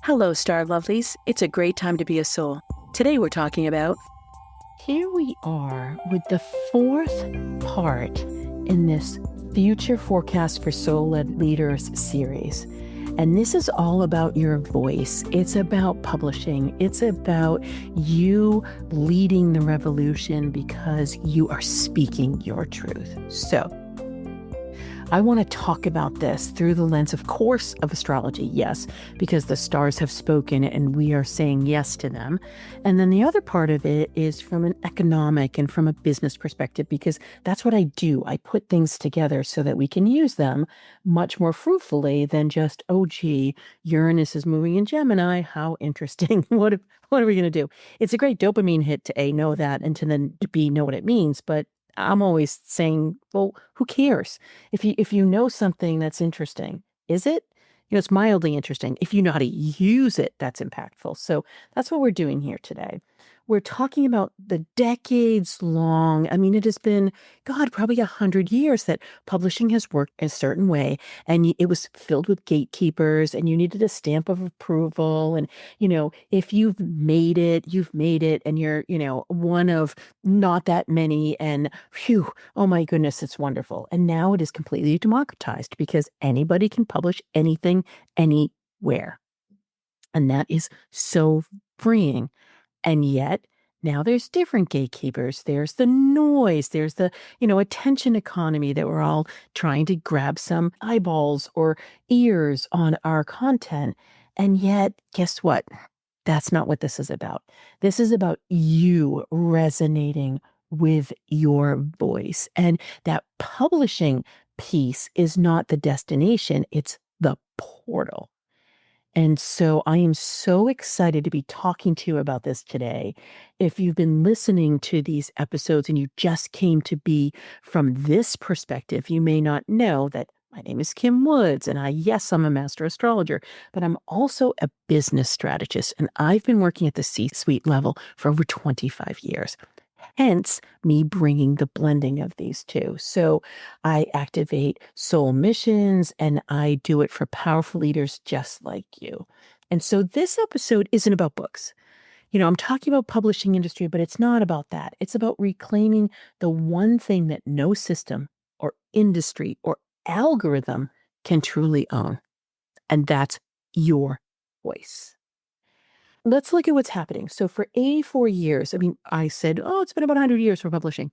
Hello, Star Lovelies. It's a great time to be a soul. Today we're talking about... Here we are with the fourth part in this Future Forecast for Soul-Led Leaders series. And this is all about your voice. It's about publishing. It's about you leading the revolution because you are speaking your truth. So I want to talk about this through the lens, of course, of astrology, yes, because the stars have spoken and we are saying yes to them. And then the other part of it is from an economic and from a business perspective, because that's what I do. I put things together so that we can use them much more fruitfully than just, oh, gee, Uranus is moving in Gemini. How interesting. What are we going to do? It's a great dopamine hit to A, know that, and to then B, know what it means. But I'm always saying, well, who cares? If you know something that's interesting, is it? It's mildly interesting. If you know how to use it, that's impactful. So that's what we're doing here today. We're talking about the decades long, it has been, God, probably 100 years that publishing has worked a certain way. And it was filled with gatekeepers and you needed a stamp of approval. And, if you've made it, and you're, one of not that many. And phew, oh my goodness, it's wonderful. And now it is completely democratized because anybody can publish anything, anywhere. And that is so freeing. And yet now there's different gatekeepers. There's the noise. There's the, attention economy that we're all trying to grab some eyeballs or ears on our content. And yet, guess what? That's not what this is about. This is about you resonating with your voice. And that publishing piece is not the destination, it's the portal. And so I am so excited to be talking to you about this today. If you've been listening to these episodes and you just came to be from this perspective, you may not know that my name is Kim Woods, and I'm a master astrologer, but I'm also a business strategist, and I've been working at the C-suite level for over 25 years. Hence, me bringing the blending of these two. So I activate soul missions and I do it for powerful leaders just like you. And so this episode isn't about books. I'm talking about publishing industry, but it's not about that. It's about reclaiming the one thing that no system or industry or algorithm can truly own. And that's your voice. Let's look at what's happening. So for 84 years, I said, it's been about 100 years for publishing.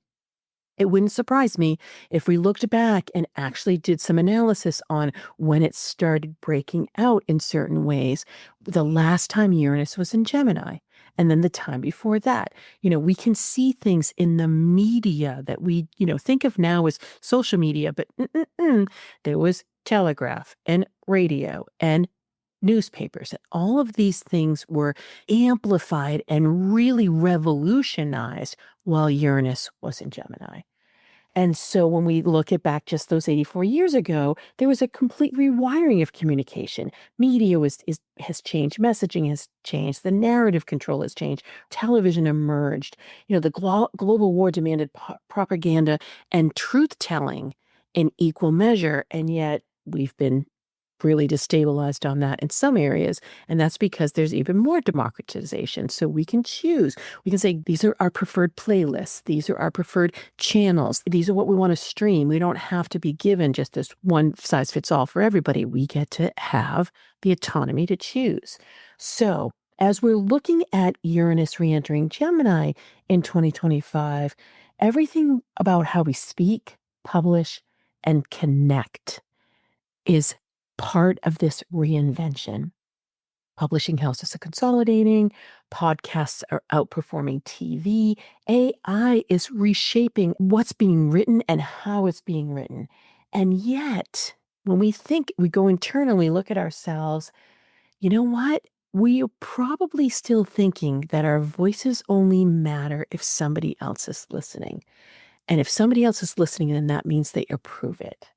It wouldn't surprise me if we looked back and actually did some analysis on when it started breaking out in certain ways. The last time Uranus was in Gemini, and then the time before that. We can see things in the media that we, think of now as social media, but there was telegraph and radio and newspapers. And all of these things were amplified and really revolutionized while Uranus was in Gemini. And so when we look at back just those 84 years ago, there was a complete rewiring of communication. Media has changed, messaging has changed, the narrative control has changed, television emerged. The global war demanded propaganda and truth-telling in equal measure, and yet we've been really destabilized on that in some areas. And that's because there's even more democratization. So we can choose. We can say, these are our preferred playlists. These are our preferred channels. These are what we want to stream. We don't have to be given just this one size fits all for everybody. We get to have the autonomy to choose. So as we're looking at Uranus re-entering Gemini in 2025, everything about how we speak, publish, and connect is part of this reinvention. Publishing houses are consolidating, podcasts are outperforming TV, AI is reshaping what's being written and how it's being written. And yet, when we go internally, look at ourselves, you know what? We are probably still thinking that our voices only matter if somebody else is listening. And if somebody else is listening, then that means they approve it.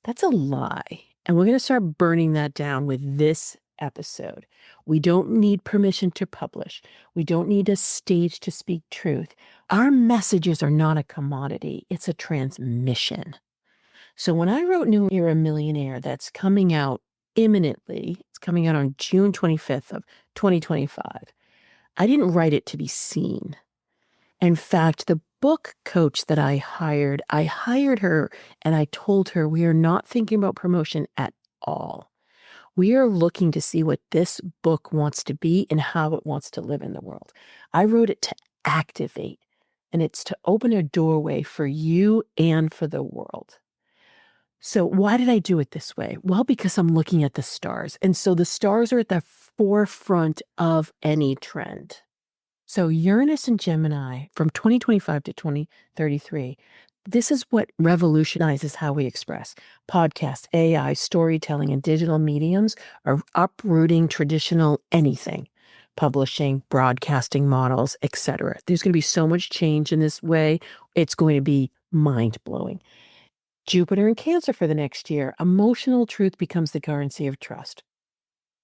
That's a lie. And we're going to start burning that down with this episode. We don't need permission to publish. We don't need a stage to speak truth. Our messages are not a commodity. It's a transmission. So when I wrote New Era Millionaire, that's coming out imminently. It's coming out on June 25th of 2025. I didn't write it to be seen. In fact, the book coach that I hired her and I told her we are not thinking about promotion at all. We are looking to see what this book wants to be and how it wants to live in the world. I wrote it to activate, and it's to open a doorway for you and for the world. So why did I do it this way? Well, because I'm looking at the stars. And so the stars are at the forefront of any trend. So Uranus and Gemini from 2025 to 2033, this is what revolutionizes how we express. Podcasts, AI, storytelling, and digital mediums are uprooting traditional anything, publishing, broadcasting models, etc. There's going to be so much change in this way. It's going to be mind-blowing. Jupiter in Cancer for the next year. Emotional truth becomes the currency of trust.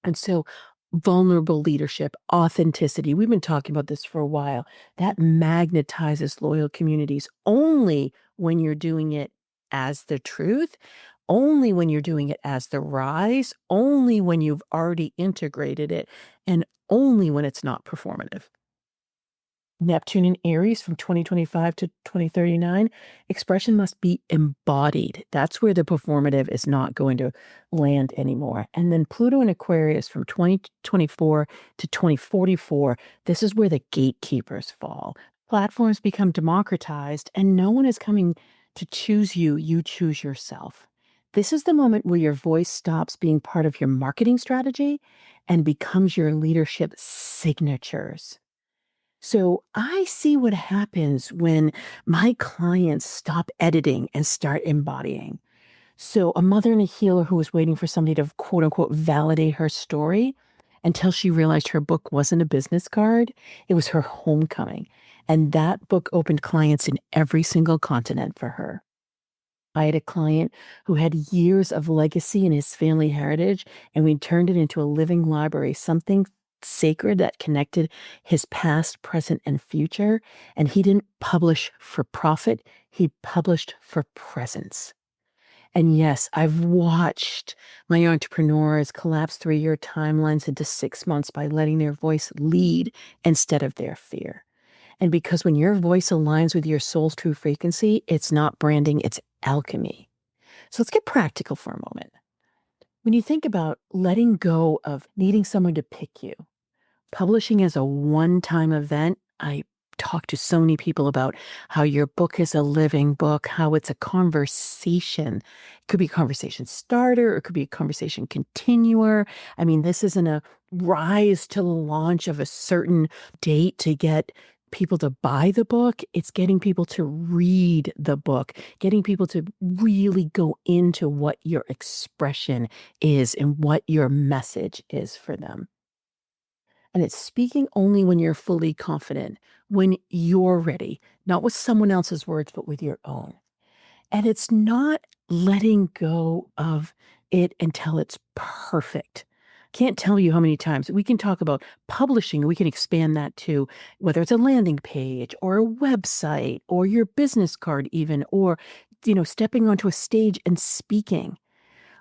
And so vulnerable leadership, authenticity, we've been talking about this for a while, that magnetizes loyal communities only when you're doing it as the truth, only when you're doing it as the rise, only when you've already integrated it, and only when it's not performative. Neptune in Aries from 2025 to 2039, expression must be embodied. That's where the performative is not going to land anymore. And then Pluto in Aquarius from 2024 to 2044, this is where the gatekeepers fall. Platforms become democratized, and no one is coming to choose you, you choose yourself. This is the moment where your voice stops being part of your marketing strategy and becomes your leadership signatures. So I see what happens when my clients stop editing and start embodying. So a mother and a healer who was waiting for somebody to quote unquote validate her story until she realized her book wasn't a business card, it was her homecoming. And that book opened clients in every single continent for her. I had a client who had years of legacy in his family heritage, and we turned it into a living library, something sacred that connected his past, present, and future. And he didn't publish for profit, he published for presence. And yes, I've watched my entrepreneurs collapse 3-year timelines into 6 months by letting their voice lead instead of their fear. And because when your voice aligns with your soul's true frequency, it's not branding, it's alchemy. So let's get practical for a moment. When you think about letting go of needing someone to pick you, publishing as a one-time event, I talk to so many people about how your book is a living book, how it's a conversation. It could be a conversation starter, or it could be a conversation continuer. I mean, this isn't a rise to the launch of a certain date to get people to buy the book. It's getting people to read the book, getting people to really go into what your expression is and what your message is for them. And it's speaking only when you're fully confident, when you're ready, not with someone else's words, but with your own. And it's not letting go of it until it's perfect. Can't tell you how many times we can talk about publishing. We can expand that to whether it's a landing page or a website or your business card even, or, stepping onto a stage and speaking.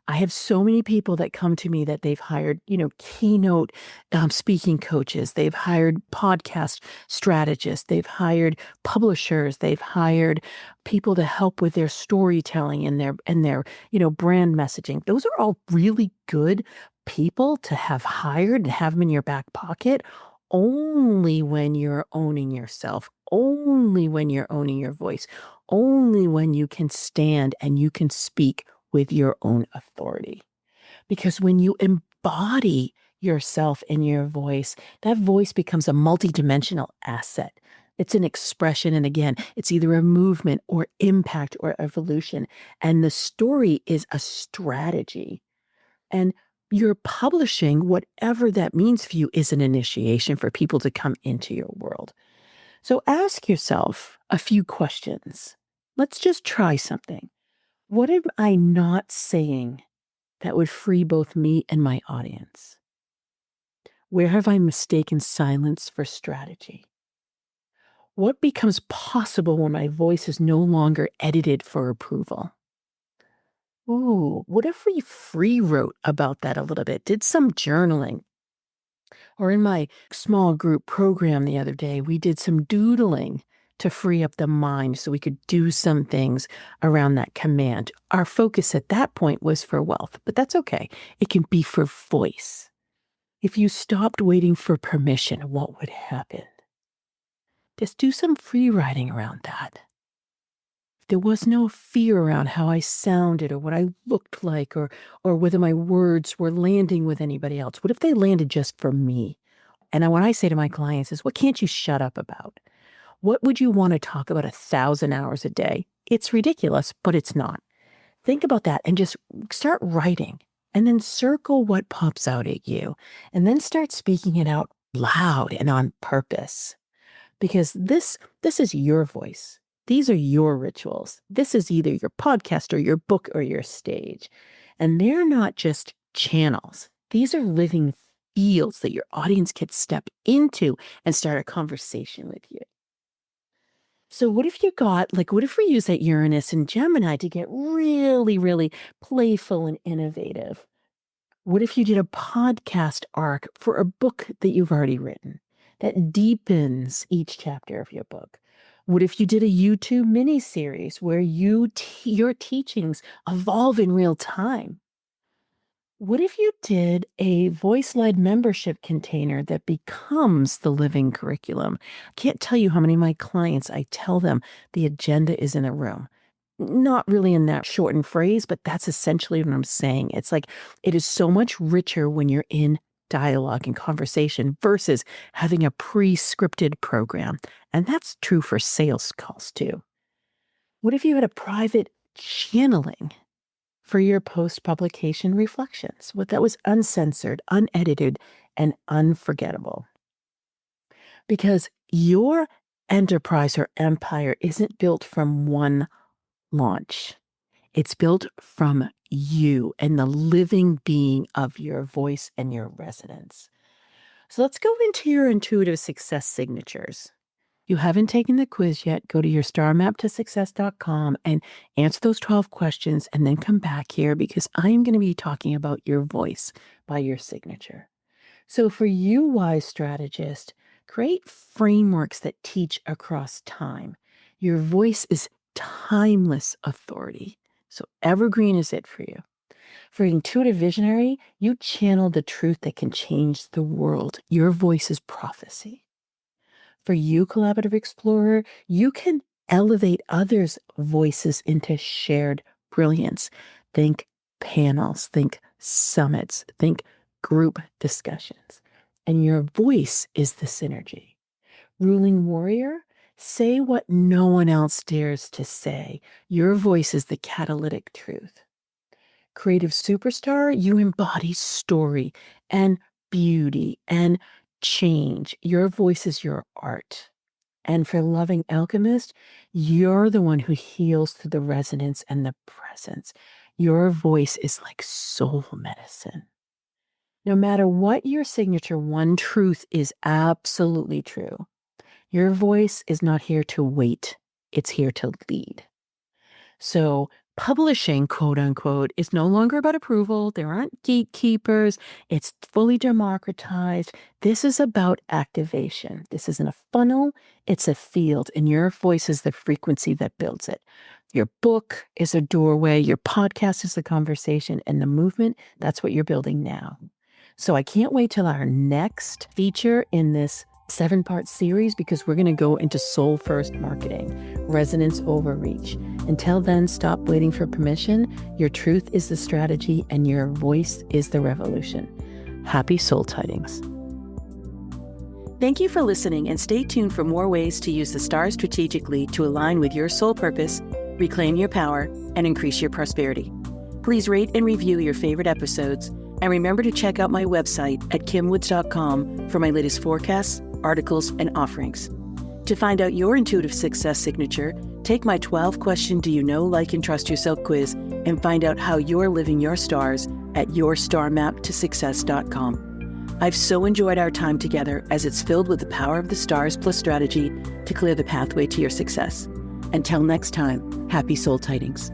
I have so many people that come to me that they've hired, keynote speaking coaches. They've hired podcast strategists. They've hired publishers. They've hired people to help with their storytelling and their brand messaging. Those are all really good people to have hired and have them in your back pocket only when you're owning yourself, only when you're owning your voice, only when you can stand and you can speak with your own authority. Because when you embody yourself in your voice, that voice becomes a multidimensional asset. It's an expression. And again, it's either a movement or impact or evolution. And the story is a strategy. And your publishing, whatever that means for you, is an initiation for people to come into your world. So ask yourself a few questions. Let's just try something. What am I not saying that would free both me and my audience? Where have I mistaken silence for strategy? What becomes possible when my voice is no longer edited for approval? Ooh, what if we free wrote about that a little bit, did some journaling? Or in my small group program the other day, we did some doodling to free up the mind so we could do some things around that command. Our focus at that point was for wealth, but that's okay. It can be for voice. If you stopped waiting for permission, what would happen? Just do some free writing around that. There was no fear around how I sounded or what I looked like or whether my words were landing with anybody else. What if they landed just for me? And what I say to my clients is, what can't you shut up about? What would you want to talk about 1,000 hours a day? It's ridiculous, but it's not. Think about that and just start writing and then circle what pops out at you and then start speaking it out loud and on purpose. Because this is your voice. These are your rituals. This is either your podcast or your book or your stage. And they're not just channels. These are living fields that your audience can step into and start a conversation with you. So what if we use that Uranus and Gemini to get really, really playful and innovative? What if you did a podcast arc for a book that you've already written that deepens each chapter of your book? What if you did a YouTube mini-series where your teachings evolve in real time? What if you did a voice-led membership container that becomes the living curriculum? I can't tell you how many of my clients, I tell them the agenda is in a room. Not really in that shortened phrase, but that's essentially what I'm saying. It's like it is so much richer when you're in dialogue and conversation versus having a pre-scripted program. And that's true for sales calls too. What if you had a private channeling for your post-publication reflections? What that was uncensored, unedited, and unforgettable. Because your enterprise or empire isn't built from one launch. It's built from you and the living being of your voice and your resonance. So let's go into your intuitive success signatures. You haven't taken the quiz yet, go to your starmaptosuccess.com and answer those 12 questions and then come back here because I'm going to be talking about your voice by your signature. So for you, wise strategist, create frameworks that teach across time. Your voice is timeless authority. So evergreen is it for you. For intuitive visionary, you channel the truth that can change the world. Your voice is prophecy. For you, collaborative explorer, you can elevate others' voices into shared brilliance. Think panels, think summits, think group discussions. And your voice is the synergy. Ruling warrior, say what no one else dares to say. Your voice is the catalytic truth. Creative superstar, you embody story and beauty and change. Your voice is your art. And for loving alchemist, you're the one who heals through the resonance and the presence. Your voice is like soul medicine. No matter what your signature, one truth is absolutely true. Your voice is not here to wait. It's here to lead. So publishing, quote unquote, is no longer about approval. There aren't gatekeepers. It's fully democratized. This is about activation. This isn't a funnel. It's a field, and your voice is the frequency that builds it. Your book is a doorway. Your podcast is the conversation, and the movement, that's what you're building now. So I can't wait till our next feature in this 7-part series because we're going to go into soul first marketing, resonance over reach. Until then, stop waiting for permission. Your truth is the strategy and your voice is the revolution. Happy soul tidings. Thank you for listening, and stay tuned for more ways to use the stars strategically to align with your soul purpose, reclaim your power, and increase your prosperity. Please rate and review your favorite episodes, and remember to check out my website at kimwoods.com for my latest forecasts, articles, and offerings. To find out your intuitive success signature, take my 12-question Do You Know, Like, and Trust Yourself quiz and find out how you're living your stars at yourstarmaptosuccess.com. I've so enjoyed our time together as it's filled with the power of the stars plus strategy to clear the pathway to your success. Until next time, happy soul tidings.